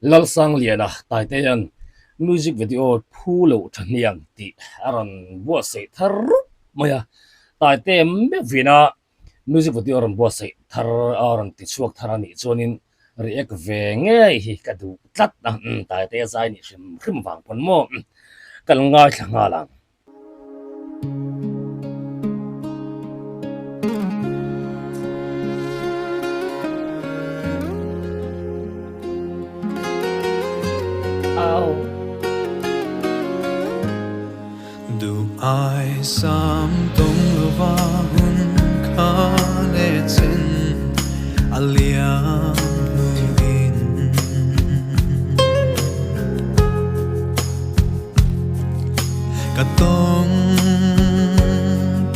lal sang liana tai te yan music video phulo thaniang ti aron bo se thar maya tai te me vina music video ron bo se thar aron ti chuak tharani chonin react ve nge hi ka du tlat na tai te zai ni hrim wang pon mo kal ngai thanga lang Du ai sam tong lova hun khane chen alia nuin katong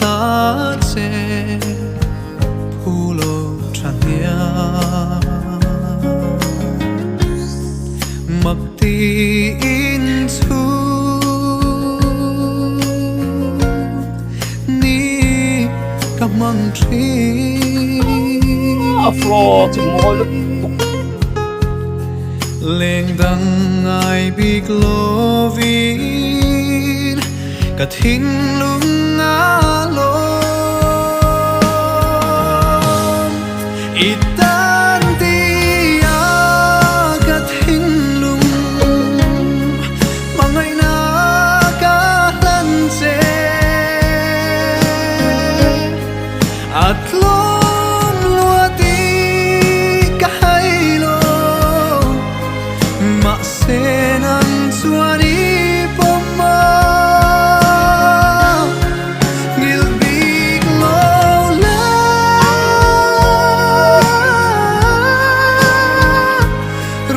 ta che phulo thania makti in chu among trees floor to more leng dang ai big lovin ka thin lung a lo itan ti a ka thin lung mangai na ka lan che atlom luati kailo ma senan suani pomma will be lola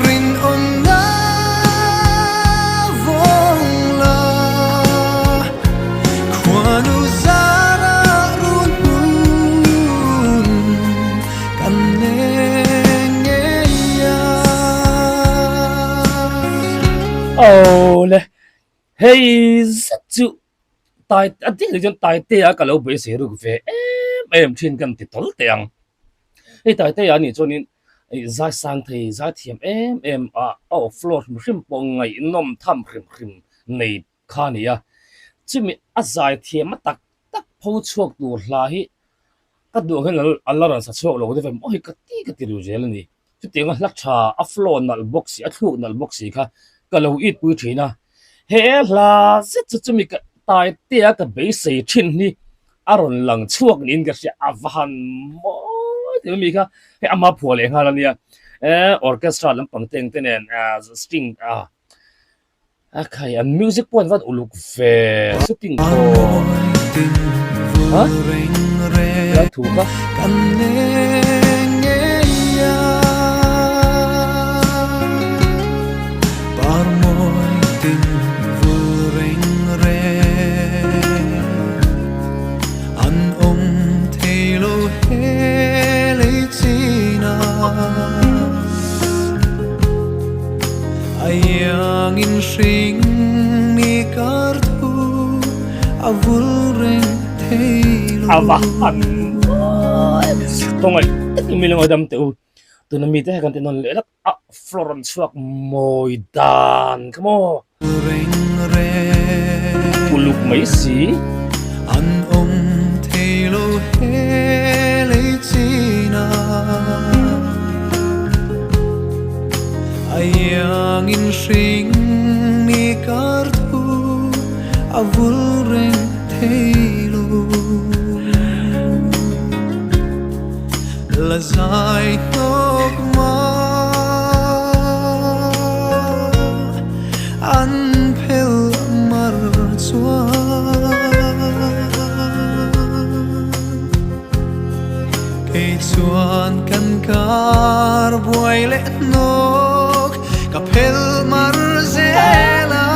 rin on la vola kwanu oh le hey chu tai ati jon tai te a kalo be se ru ve em thin kan ti tol teang ei tai te ani chonin za sang thei za thiam em a floor hrim pong ngai nom tham hrim nei khania chumi azai thiam tak tak pho chuak tu hla hi ka du hen allaran sa chuak lo de ve moi ka ti ru zel ni chu tenga hlak tha a floor nal box a thu nal box kha kalo it pu thina he la se chumi ka tai te ka be se thin ni aron lang chuak nin ka se avan mo te mi kha he ama phole ngala nia orchestra lam pangteng tenen string khai an music point wat uluk ve shooting ko ha la thu ka kan ne ya par moi tin vuring re an thelo hele china ayang in shing mi karthu avul reng thelo avahan tongai milong adam te tunami te kan tenon le Florence chuak moi dan kamo reng re uluk mai si an thelo hele china ayang in shing mi karthu avul reng thelo lazai tok ma an phel mar chua ke chuan kan kar buai le nok ka phel mar zela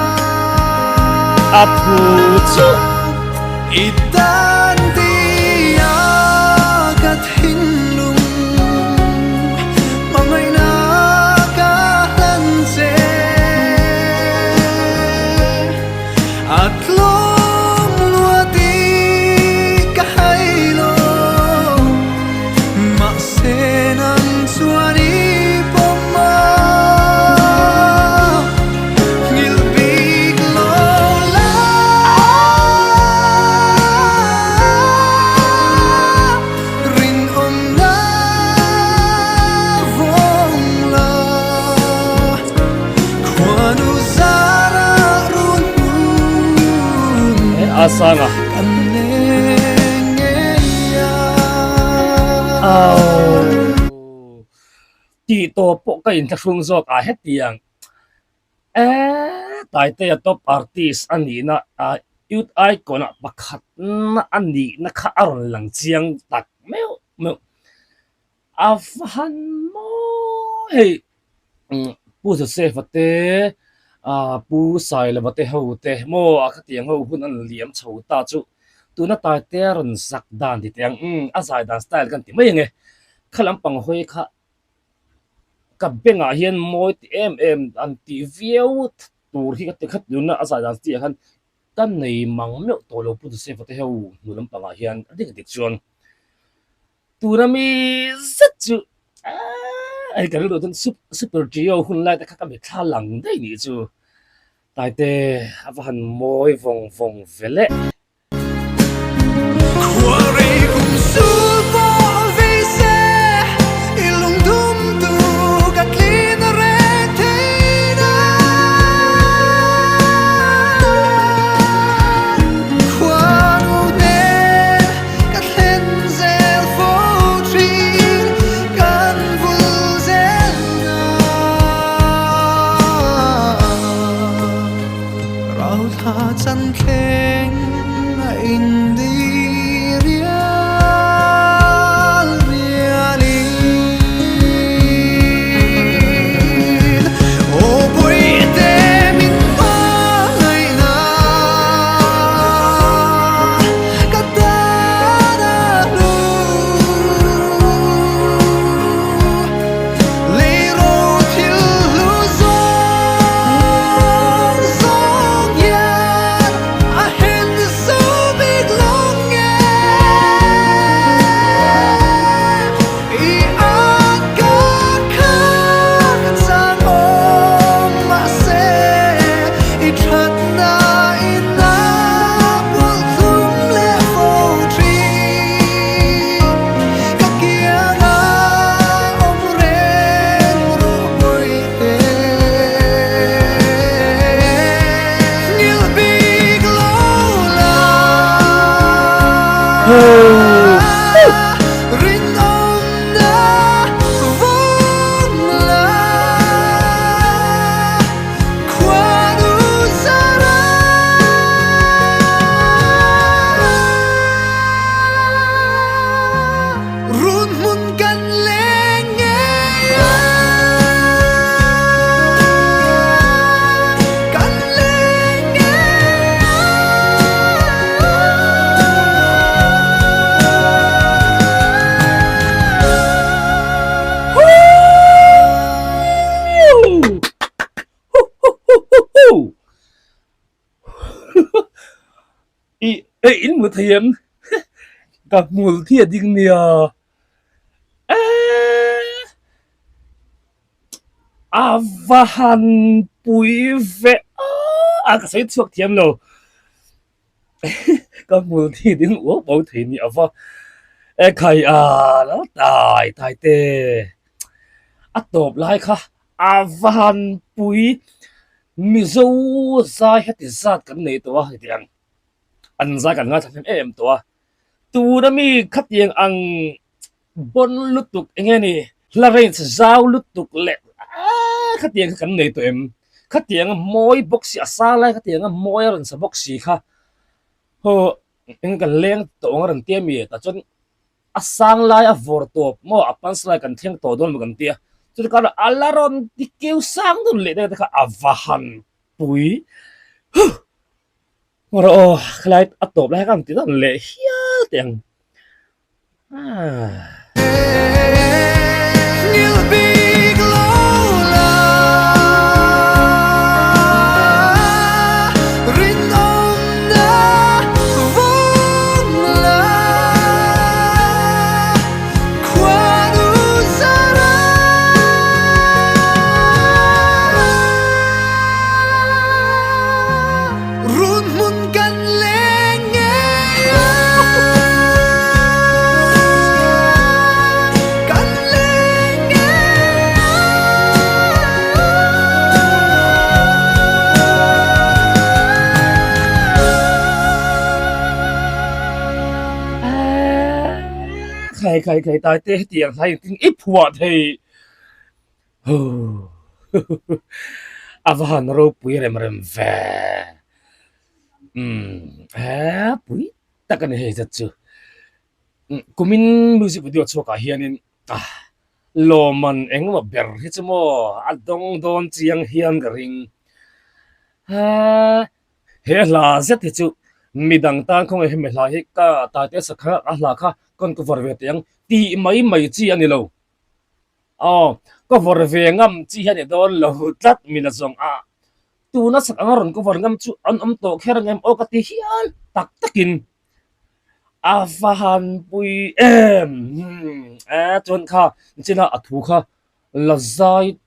apu chu itan dia ka thin lung mangai na ka lan che atlom luati kailo ma senan suani pomma asanga ti to po ka in thung zo ka hetiang tai te top artist ani na youth icon pakhat na ani na kha aron lang chiang tak meu afhan mo hey pu se fate pu sai la bate ho te mo akhatiang ho hun an liam chho ta chu tuna tai te ron sak dan ti tiang azai dan style kan ti mai nge khalam pang hoi kha ka benga hian moi ti an ti viau tur hi ka te khat luna azai dan ti khan kan nei mang me to lo pu se fate ho nu lam panga hian adik dik chuan tuna mi zat chu ai ka ro don super geo hun lai ta ka me thla lang dai ni chu tai te avan moi vong vele Quarei kum sulpo vise ilung dum tu ka clean retina Quanu de ka cleanser fotrin kan vulzena Rau tha chan khen in the in mu thiam ka mul thia ding nia avahan pui ve ka sai chuak thiam lo ka mul thi ding wo bo thi ni ava khai la tai te atop lai kha avahan pui mizo za heti zat kan nei to ha tiang an za kan nga than tu na mi khatiang ang bon lutuk engeni la rein zau lutuk le khatiang kan nei to khatiang moi boxi asa lai khatiang moi ran sa boxi kha ho eng kan leng to ran tia mi ta chon asang lai a vor top mo apan slai kan theng to don kan tia chu ka alaron tikeu sang dun le ta kha avahan pui Ora khlai atop lai kan ti dan le hia tiang ตายเตะเตียงไทยติงอีผัวเทโอ้อาวานรูปุยเรมเรมแฟปุยตะกันเฮจัดจูกุมินมิวสิกวิดีโอชวกะเฮียนินโลมันเองมาเบรฮิจโมอัดดงโดนเจียงเฮียนกริงเฮลาเซติจูมีดังตานคงเฮเมลาฮิกะตาเตสคะอะลาคะก่อนก็ฟอร์เวตยังตีไม่จีอันนี้โลก็ฟอร์เวงัมจีอันนี้โดนโลตัดมีละซองตูนัสอังรอนก็ฟอร์งัมจูอันโตแค่รังโอกติฮิอันตักกินafahan pui chon kha china athu kha lazai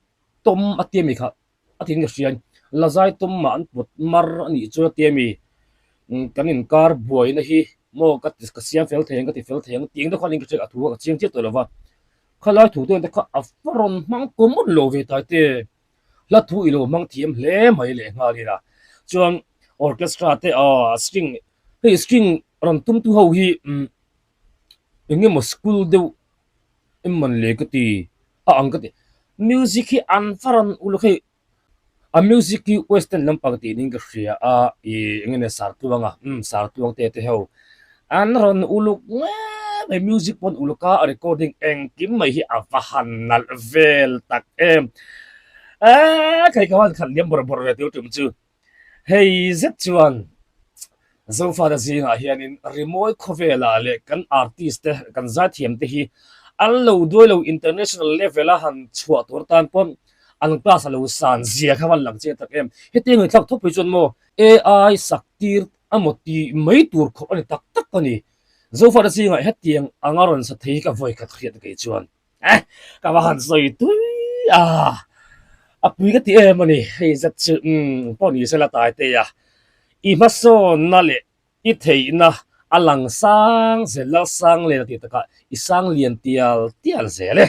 tom atiami kha atin ga sian lazai tom man put mar ani chu atiami kanin kar boy na hi mo ka tis ka siam fel theng ka ti fel theng ting da khalin ka che athu ka chiang che to lawa khala thu to ta kha afron mang ko mon lo ve ta te la thu ilo mang thiam hle mai le nga li la chuan orchestra te string ram tum tu ho hi engem mo school de emman le ka ti ang ka ti music hi an faran ulu khi a music hi western lampang ti ning ka hria engene sar tuanga sar tuang te ho an ron ulu mai music pon ulu ka recording eng kim mai hi a fahan nal vel tak kai ka wan khan liam bor ve tu tum chu hey zet chuan zo fa da zinga hianin remoi khovela le kan artist kan za thiam te hi allo doilo international level a han chhuat tor tan pon an class alo san zia khawan lang che tak hete ngai thak thop chon mo ai saktir amoti mai tur kho ani tak ani zo fa da zinga hetiang angaron sa thei ka voi khat khiat ke chuan ka wa han soi tu apui ka ti mani hei zat chu poni sela tai te ya i maso nale i thei na alang sang zela sang le ti taka i sang lian tial zele